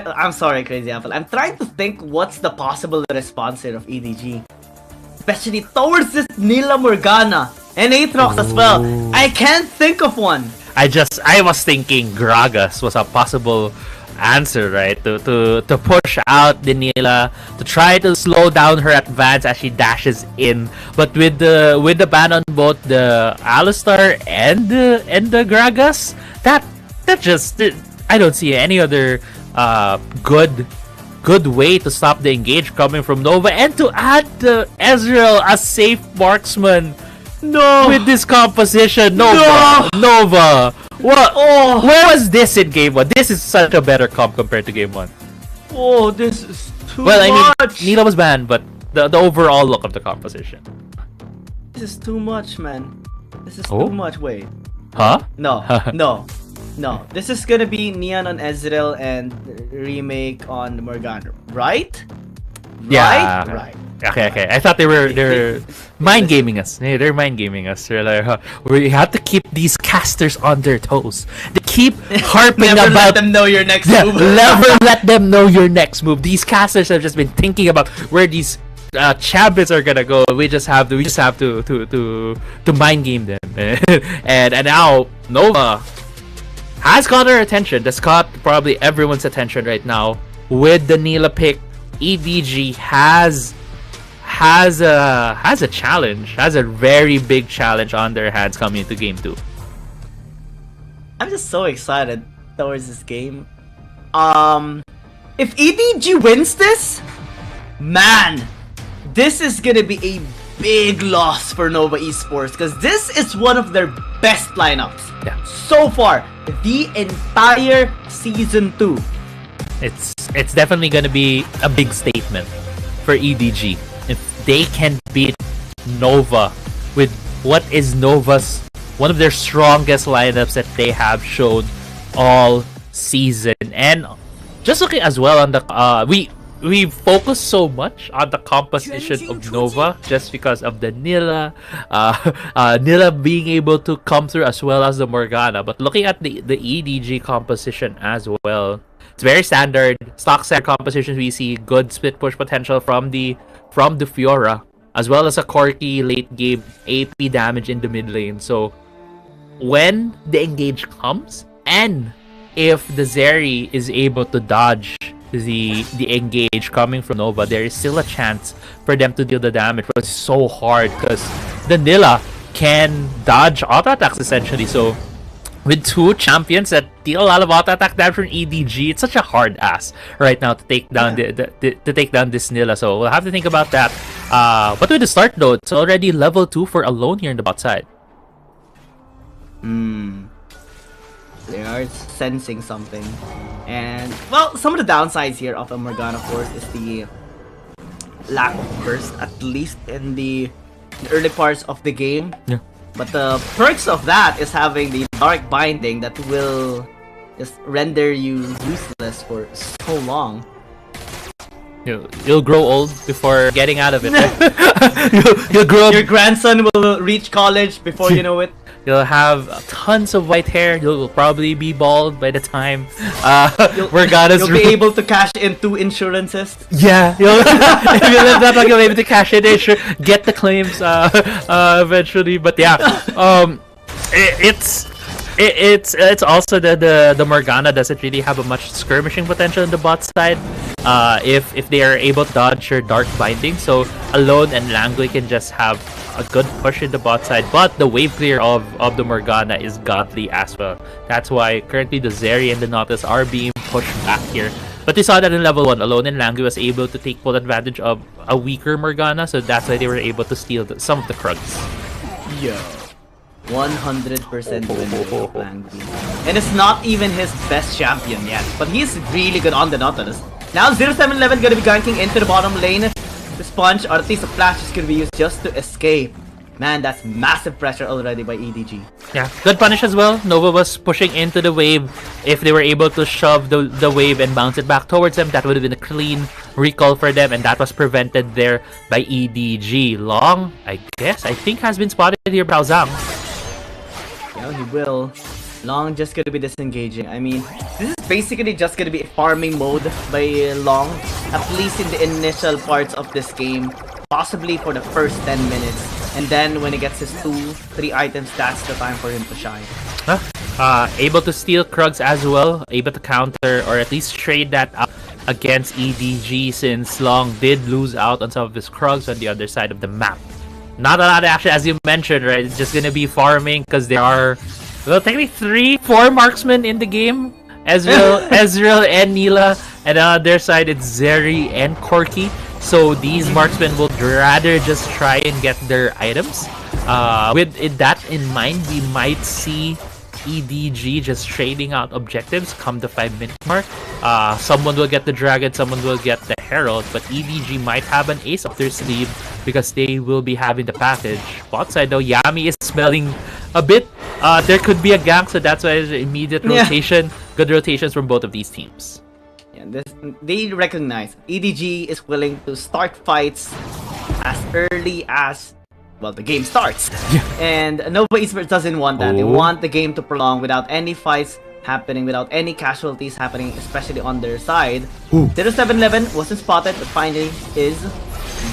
I'm sorry, Crazy Apple. I'm trying to think what's the possible response here of EDG. Especially towards this Nila Morgana and Aatrox as well. I can't think of one. I was thinking Gragas was a possible answer, right? To push out the Nila, to try to slow down her advance as she dashes in. But with the ban on both the Alistar and the Gragas, that just, I don't see any other good way to stop the engage coming from Nova, and to add Ezreal, a safe marksman. No! With this composition, Nova! What? Oh. Where was this in Game 1? This is such a better comp compared to Game 1. Oh, this is too much! Well, I mean, Nila was banned, but the overall look of the composition. This is too much, man. This is too much. Wait. Huh? No. No. This is gonna be Neon on Ezreal and remake on Morgana, right? Yeah. Right. Okay. I thought they're mind gaming us. They're mind gaming us. They're like, we have to keep these casters on their toes. They keep harping never about. Let them know your next move. Never let them know your next move. These casters have just been thinking about where these champions are gonna go. We just have to mind game them. and now Nova has got our attention. That's got probably everyone's attention right now with the Nila pick. EDG has a challenge, has a very big challenge on their hands coming into game 2. I'm just so excited towards this game. If EDG wins this, man, this is gonna be a big loss for Nova Esports, because this is one of their best lineups so far, the entire season 2. It's definitely gonna be a big statement for EDG if they can beat Nova with what is Nova's one of their strongest lineups that they have shown all season. And just looking as well on the we focus so much on the composition of Nova just because of the Nila Nila being able to come through as well as the Morgana, but looking at the EDG composition as well, it's very standard stock set compositions. We see good split push potential from the Fiora, as well as a Corki late game AP damage in the mid lane. So when the engage comes, and if the Zeri is able to dodge the engage coming from Nova, there is still a chance for them to deal the damage, but it's so hard because the Nila can dodge auto attacks essentially. So with two champions that deal a lot of auto attack damage from EDG, it's such a hard ass right now to take down to take down this Nila. So we'll have to think about that. But with the start though, it's already level 2 for Alone here in the bot side. They are sensing something. And well, some of the downsides here of a Morgana, of course, is the lack of burst, at least in the early parts of the game. Yeah. But the perks of that is having the Dark Binding that will just render you useless for so long. You'll grow old before getting out of it. You'll grow up. Your grandson will reach college before you know it. You'll have tons of white hair. You'll probably be bald by the time you'll be able to cash in 2 insurances. Yeah, if you live that long, you'll be able to cash in, get the claims eventually. But yeah, it's also the Morgana doesn't really have a much skirmishing potential in the bot side. If they are able to dodge your Dark Binding, so Alone and Language can just have a good push in the bot side, but the wave clear of the Morgana is godly as well. That's why currently the Zeri and the Nautilus are being pushed back here. But we saw that in level 1, Alone and Language was able to take full advantage of a weaker Morgana, so that's why they were able to steal some of the Krugs. Yo, 100% win with Language. And it's not even his best champion yet, but he's really good on the Nautilus. Now 0711 gonna be ganking into the bottom lane. The Sponge, or at least the flash, is gonna be used just to escape. Man, that's massive pressure already by EDG. Yeah, good punish as well. Nova was pushing into the wave. If they were able to shove the wave and bounce it back towards them, that would have been a clean recall for them, and that was prevented there by EDG. Long, I think has been spotted here by Zhang. Yeah, he will. Long just gonna be disengaging. I mean, This is basically just gonna be a farming mode by Long, at least in the initial parts of this game, possibly for the first 10 minutes. And then when he gets his 2-3 items, that's the time for him to shine. Able to steal Krugs as well, able to counter or at least trade that up against EDG, since Long did lose out on some of his Krugs on the other side of the map. Not a lot of action, as you mentioned, right? It's just gonna be farming because there are, well, technically 3-4 marksmen in the game. Ezreal and Nila, and on their side it's Zeri and Corki. So these marksmen would rather just try and get their items. With that in mind, we might see EDG just trading out objectives come the 5-minute mark. Someone will get the dragon, someone will get the herald, but EDG might have an ace up their sleeve because they will be having the package. Bot side though, Yami is smelling a bit. There could be a gank, so that's why there's immediate rotation. Good rotations from both of these teams. Yeah, they recognize EDG is willing to start fights as early as, well, the game starts. And Nova Esports doesn't want that. They want the game to prolong without any fights happening, without any casualties happening, especially on their side. 0711 wasn't spotted, but finally is.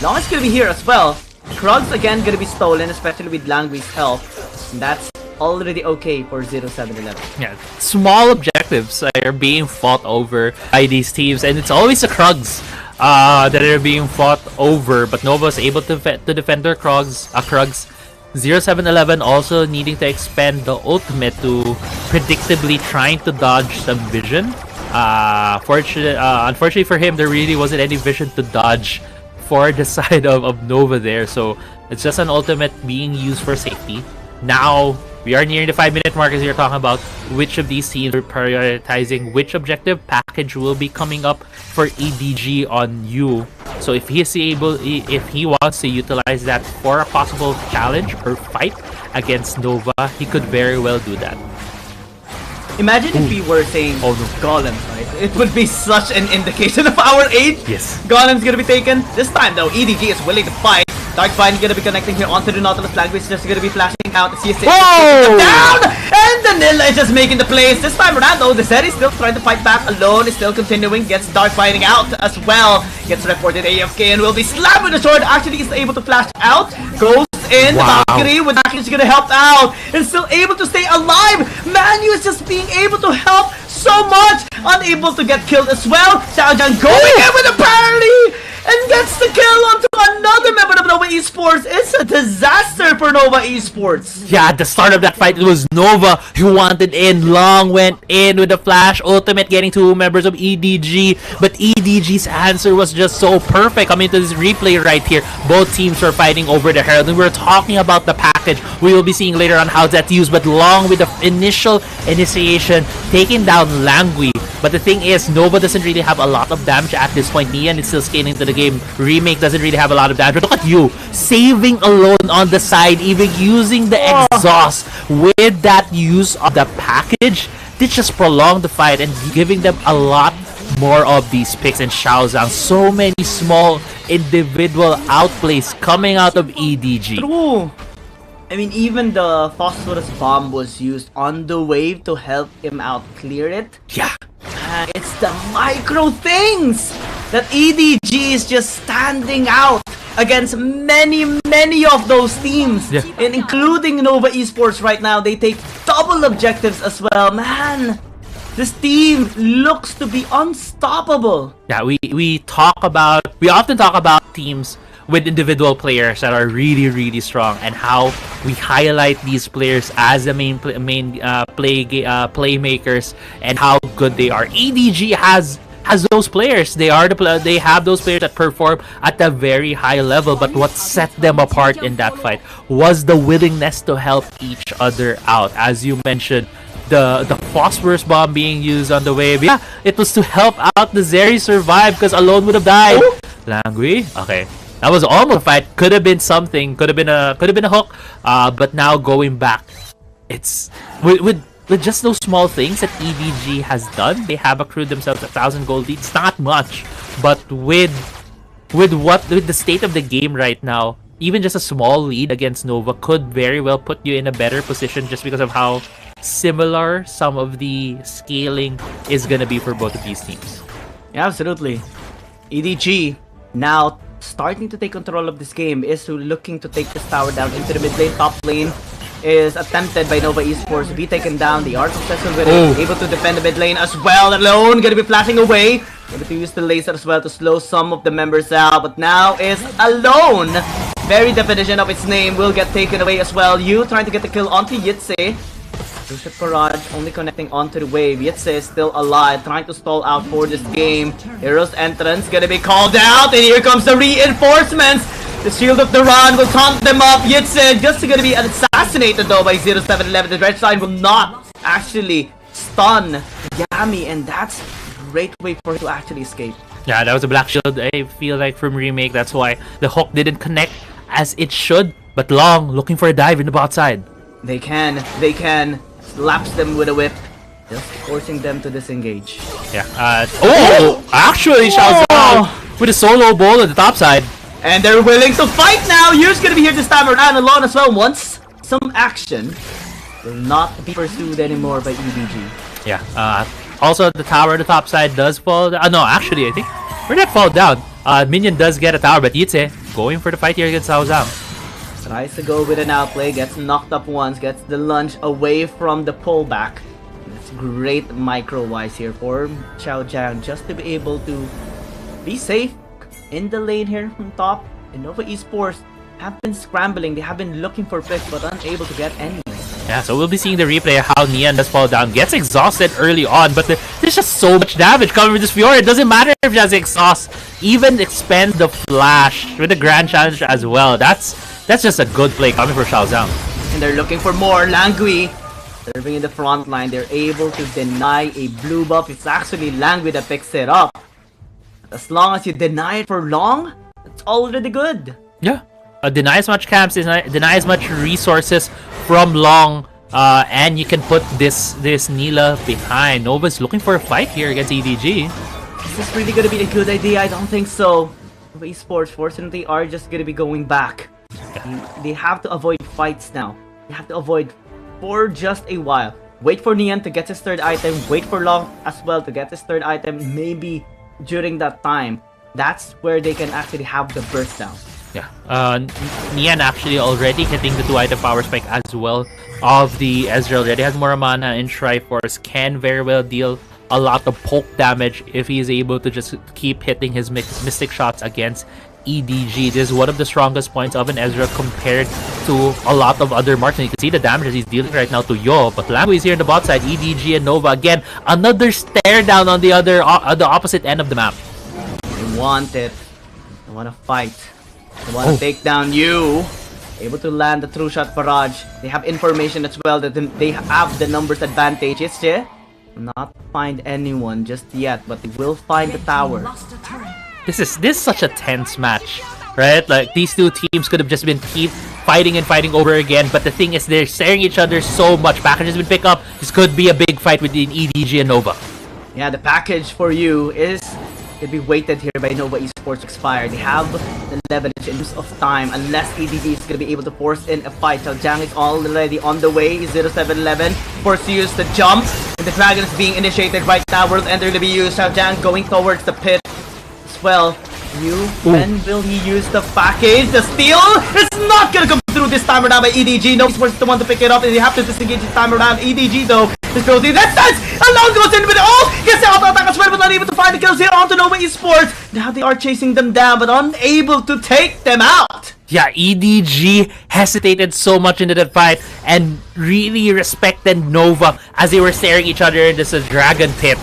Long is gonna be here as well. Krugs again gonna be stolen, especially with Langui's help. And that's already okay for 0711. Yeah, small objectives are being fought over by these teams, and it's always the Krugs that are being fought over, but Nova's able to defend their Krugs. 0711 also needing to expend the ultimate to predictably trying to dodge some vision. Unfortunately for him, there really wasn't any vision to dodge for the side of Nova there, so it's just an ultimate being used for safety. Now we are nearing the 5-minute mark, as you're talking about which of these teams are prioritizing which objective. Package will be coming up for EDG on you. So if he wants to utilize that for a possible challenge or fight against Nova, he could very well do that. Imagine if we were saying Golem, right? It would be such an indication of our age. Yes. Golem's gonna be taken. This time though, EDG is willing to fight. Darkvine is gonna be connecting here onto the Nautilus. Language is just gonna be flashing out. CSA down! And Danila is just making the plays. This time around though, the Zeri is still trying to fight back alone, is still continuing, gets Darkvining out as well. Gets reported AFK and will be slapped with the sword. Actually is able to flash out. Goes in. Valkyrie with actually gonna help out and still able to stay alive. Manu is just being able to help so much. Unable to get killed as well. Xiaojiang going in with a parry and gets the kill onto another member of Nova Esports. It's a disaster for Nova Esports. Yeah, at the start of that fight, it was Nova who wanted in. Long went in with the flash ultimate, getting 2 members of EDG, but EDG's answer was just so perfect. Coming to this replay right here, both teams were fighting over the Herald, and we were talking about the package we will be seeing later on how that's used, but Long with the initial initiation, taking down Langui. But the thing is, Nova doesn't really have a lot of damage at this point. Nian is still scaling to the game. Remake doesn't really have a lot of damage. But look at you, saving alone on the side, even using the exhaust with that use of the package. This just prolonged the fight and giving them a lot more of these picks. And Xiaozhang, so many small individual outplays coming out of EDG. True. I mean, even the phosphorus bomb was used on the wave to help him out clear it. Yeah. It's the micro things that EDG is just standing out against many of those teams. Yeah. And including Nova Esports right now, they take double objectives as well. Man, this team looks to be unstoppable. Yeah, we often talk about teams with individual players that are really strong, and how we highlight these players as the main playmakers and how good they are. EDG has those players. They have those players that perform at a very high level, but what set them apart in that fight was the willingness to help each other out. As you mentioned, the phosphorus bomb being used on the wave, yeah, it was to help out the Zeri survive, because alone would have died. Langui, okay. That was almost a fight. Could have been something. Could have been a hook. But now going back, it's with just those small things that EDG has done. They have accrued themselves 1,000 gold lead. It's not much, but with the state of the game right now, even just a small lead against Nova could very well put you in a better position, just because of how similar some of the scaling is gonna be for both of these teams. Yeah, absolutely. EDG now starting to take control of this game, is looking to take this tower down into the mid lane. Top lane is attempted by Nova Esports to be taken down. They are successful with it, able to defend the mid lane as well. Alone, gonna be flashing away. Able to use the laser as well to slow some of the members out, but now is Alone. Very definition of its name will get taken away as well. You trying to get the kill onto Yitze. Crucial Barrage only connecting onto the wave. Yitze is still alive, trying to stall out for this game. Hero's entrance gonna be called out, and here comes the reinforcements. The Shield of the Run will taunt them up. Yitze just gonna be assassinated though by 0711. The red side will not actually stun Yami, and that's a great way for him to actually escape. Yeah, that was a Black Shield, I feel like, from Remake. That's why the hook didn't connect as it should. But Long looking for a dive in the bot side. They can slaps them with a whip, just forcing them to disengage. Yeah. Actually, Xiao Zhao with a solo ball on the top side. And they're willing to fight now. Yu's gonna be here this time around alone as well. Once some action will not be pursued anymore by EDG. Yeah. Also, the tower on the top side does fall down. No, actually, I think where did that fall down? Minion does get a tower, but Yitze going for the fight here against Xiao Zhao. Tries to go with an outplay, gets knocked up once, gets the lunge away from the pullback. That's great micro-wise here for Xiao Zhang, just to be able to be safe in the lane here from top. And Nova Esports have been scrambling, they have been looking for picks but unable to get any. Yeah, so we'll be seeing the replay of how Nian does fall down. Gets exhausted early on, but there's just so much damage coming with this Fiora. It doesn't matter if she has exhaust. Even expend the flash with the Grand Challenge as well. That's just a good play coming for Xiao Zhang. And they're looking for more. Langui serving in the front line. They're able to deny a blue buff. It's actually Langui that picks it up. As long as you deny it for long, it's already good. Yeah. Deny as much camps, deny as much resources from Long, and you can put this Nila behind. Nova's looking for a fight here against EDG. Is this really gonna be a good idea? I don't think so. Nova Esports, fortunately, are just gonna be going back. They have to avoid fights now. They have to avoid for just a while. Wait for Nian to get his third item. Wait for Long as well to get his third item. Maybe during that time, that's where they can actually have the burst down. Yeah, Nian actually already hitting the 2-item power spike as well of the Ezreal. Already has more mana and Triforce, can very well deal a lot of poke damage if he is able to just keep hitting his mystic shots against EDG. This is one of the strongest points of an Ezreal compared to a lot of other marks. And you can see the damage that he's dealing right now to Yo. But Lambo is here on the bot side. EDG and Nova again. Another stare down on the opposite end of the map. They want it. They want to fight. They want to take down you. Able to land the true shot barrage. They have information as well that they have the numbers advantage. It's not find anyone just yet, but they will find the tower. This is such a tense match, right? Like these two teams could have just been keep fighting and fighting over again, but the thing is they're staring each other so much. Packages been picked up. This could be a big fight between EDG and Nova. Yeah, the package for you is to be waited here by Nova Esports expire. They have the leverage in use of time unless EDG is going to be able to force in a fight. Xiao Zhang is already on the way. 0711 forced to use the jump. And the dragon is being initiated right now. World Ender to be used. Xiao Zhang going towards the pit as well. When will he use the package? The steal is not going to come through this time around by EDG. Nova Esports is the one to pick it up and they have to disengage this time around. EDG though is going to that stance. Alone goes in with it all. Gets the auto attack as well, but not able to find the kills here onto Nova Esports. Now they are chasing them down, but unable to take them out. Yeah, EDG hesitated so much into that fight and really respected Nova as they were staring each other in this dragon pit.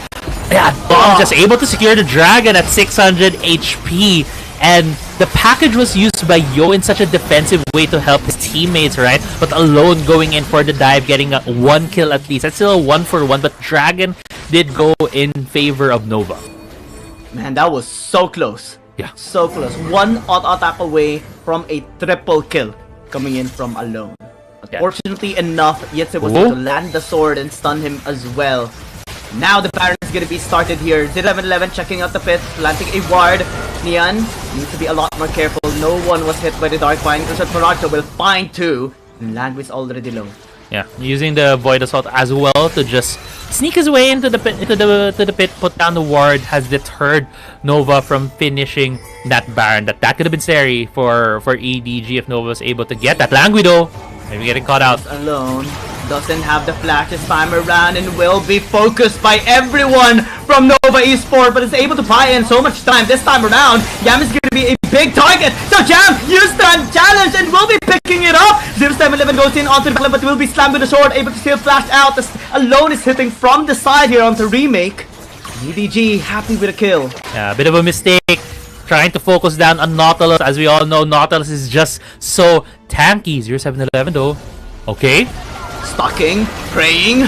Yeah, Bomb just able to secure the dragon at 600 HP. And the package was used by Yo in such a defensive way to help his teammates, right? But Alone going in for the dive, getting a 1 kill at least. That's still a 1-for-1, but Dragon did go in favor of Nova. Man, that was so close. Yeah. So close. One auto attack away from a triple kill coming in from Alone. Fortunately enough, Yitze was able to land the sword and stun him as well. Now the Baron is going to be started here. 1111 checking out the pit, planting a ward. Nian needs to be a lot more careful. No one was hit by the Dark Vine. Crucial Barrage will find two. And Langui is already low. Yeah, using the Void Assault as well to just sneak his way into the pit, to the pit, put down the ward, has deterred Nova from finishing that Baron. That could have been scary for EDG if Nova was able to get that Languido. Maybe getting caught out. Alone. Doesn't have the flash this time around and will be focused by everyone from Nova Esports, but is able to buy in so much time this time around. Yam is going to be a big target. So Jam used the challenge and will be picking it up. 0711 goes in onto the battle, but will be slammed with the sword, able to still flash out. This Alone is hitting from the side here onto Remake. EDG happy with a kill. Yeah, a bit of a mistake. Trying to focus down on Nautilus. As we all know, Nautilus is just so tanky. 0711 though. Okay. Stalking, praying.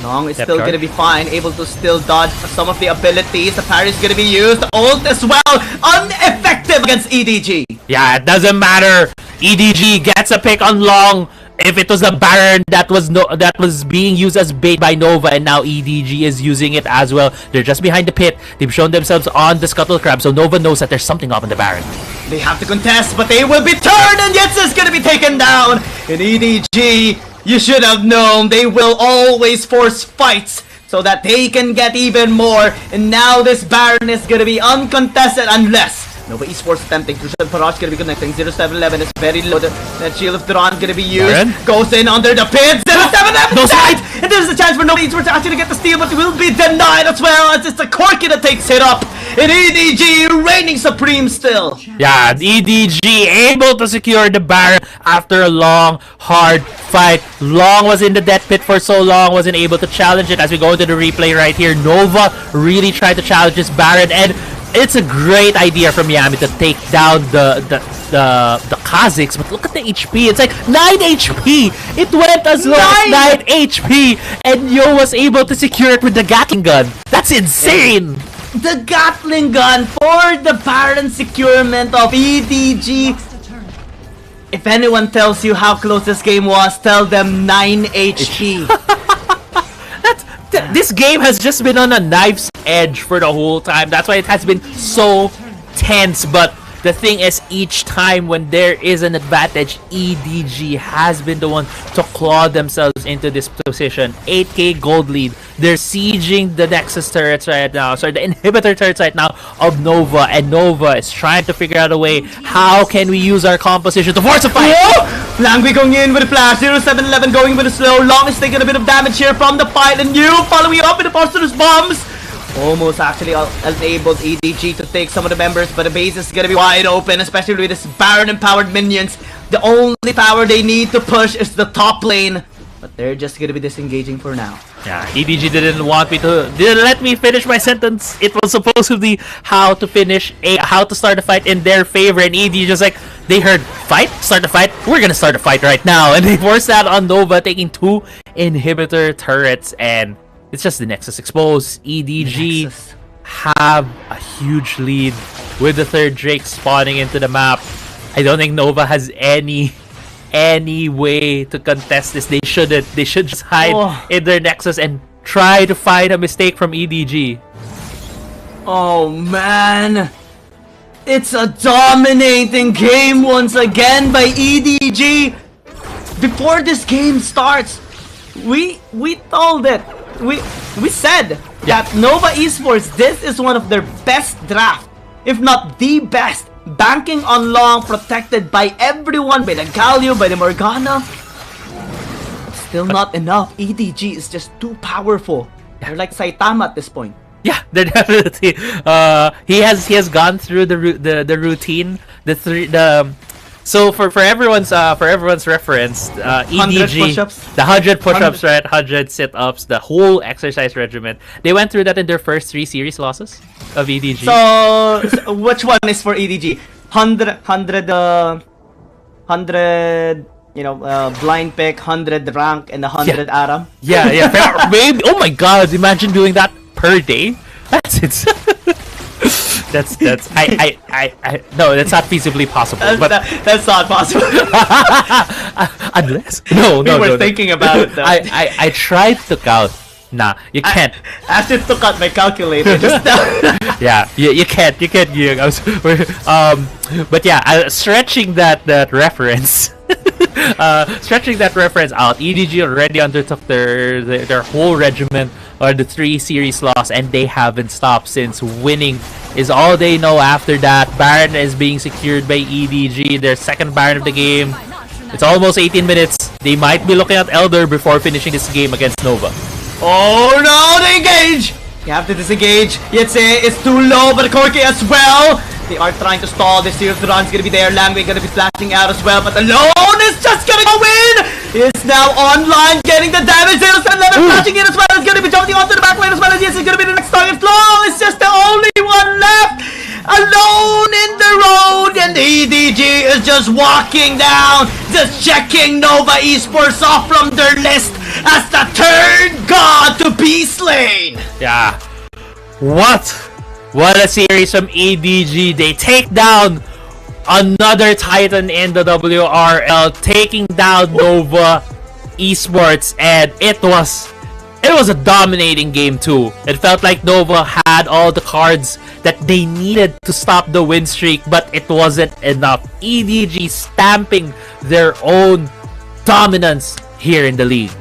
Long is still gonna be fine, able to still dodge some of the abilities. The parry is gonna be used. Ult as well, ineffective against EDG. Yeah, it doesn't matter. EDG gets a pick on Long. If it was a Baron that was being used as bait by Nova, and now EDG is using it as well. They're just behind the pit. They've shown themselves on the Scuttle Crab, so Nova knows that there's something up in the Baron. They have to contest, but they will be turned, and Yetz is gonna be taken down. And EDG, you should have known, they will always force fights so that they can get even more. And now this Baron is gonna be uncontested unless Nova Esports attempting. Crucial Parage gonna be connecting. 0711 is very low. That Shield of Duran gonna be used. Baron? Goes in under the pit. 0711 No died! And there's a chance for Nova Esports to actually get the steal, but it will be denied as well as it's a Corki that takes it up. And EDG reigning supreme still. Yeah, EDG able to secure the Baron after a long, hard fight. Long was in the death pit for so long, wasn't able to challenge it. As we go into the replay right here, Nova really tried to challenge this Baron, and it's a great idea from Yami to take down the Kazakhs, but look at the HP. It's like 9 HP. It went as low as 9 HP, and Yo was able to secure it with the Gatling gun. That's insane. The Gatling gun for the Baron securement of EDG. If anyone tells you how close this game was, tell them 9 HP. This game has just been on a knife's edge for the whole time. That's why it has been so tense. But the thing is, each time when there is an advantage, EDG has been the one to claw themselves into this position. 8k gold lead. They're sieging the Nexus turrets right now. Sorry, the inhibitor turrets right now of Nova. And Nova is trying to figure out a way. How can we use our composition to force a fight? Langui going in with a flash. 0711 going with a slow. Long is taking a bit of damage here from the fight. And you following up with the monstrous bombs. Almost actually enabled EDG to take some of the members, but the base is gonna be wide open, especially with this Baron empowered minions. The only power they need to push is the top lane, but they're just gonna be disengaging for now. Yeah, EDG didn't let me finish my sentence. It was supposed to be how to start a fight in their favor, and EDG just like, they heard fight, start the fight, we're gonna start a fight right now, and they forced that on Nova, taking 2 inhibitor turrets, and it's just the Nexus exposed. EDG have a huge lead with the 3rd Drake spawning into the map. I don't think Nova has any way to contest this. They shouldn't. They should just hide in their Nexus and try to find a mistake from EDG. Oh man, it's a dominating game once again by EDG. Before this game starts, we told it. We said that Nova Esports, this is one of their best draft, if not the best. Banking on Long, protected by everyone, by the Galio, by the Morgana. Still not enough. EDG is just too powerful. They're like Saitama at this point. Yeah, they're definitely. He has gone through the routine. So for everyone's reference, EDG, the 100 push-ups, right? 100 sit-ups, the whole exercise regimen. They went through that in their first 3 series losses of EDG. So which one is for EDG? 100, you know, blind pick, 100 rank, and 100 Aram. Yeah. Maybe. Oh my God! Imagine doing that per day. That's it. That's no, that's not feasibly possible. That's not possible. Unless we were thinking about it. Though. I tried to count. Nah, you can't. I actually took out my calculator just now. Yeah, you can't. But yeah, stretching that reference. Stretching that reference out, EDG already undertook their whole regiment or the 3 series loss, and they haven't stopped since. Winning is all they know after that. Baron is being secured by EDG, their second Baron of the game. It's almost 18 minutes. They might be looking at Elder before finishing this game against Nova. Oh no, they engage! You have to disengage. Yetse is too low, but Corki as well. They are trying to stall. This series run's gonna be there. Langway gonna be flashing out as well, but Alone is just gonna go in! He is now online, getting the damage. 0-7-11 flashing in as well. It's gonna be jumping onto the back lane as well. Yes, it's gonna be the next target. Flow is just the only one left. Alone in the road, and EDG is just walking down, just checking Nova Esports off from their list as the third god to be slain. Yeah. What a series from EDG. They take down another Titan in the WRL, taking down Nova Esports, and it was a dominating game too. It felt like Nova had all the cards that they needed to stop the win streak, but it wasn't enough. EDG stamping their own dominance here in the league.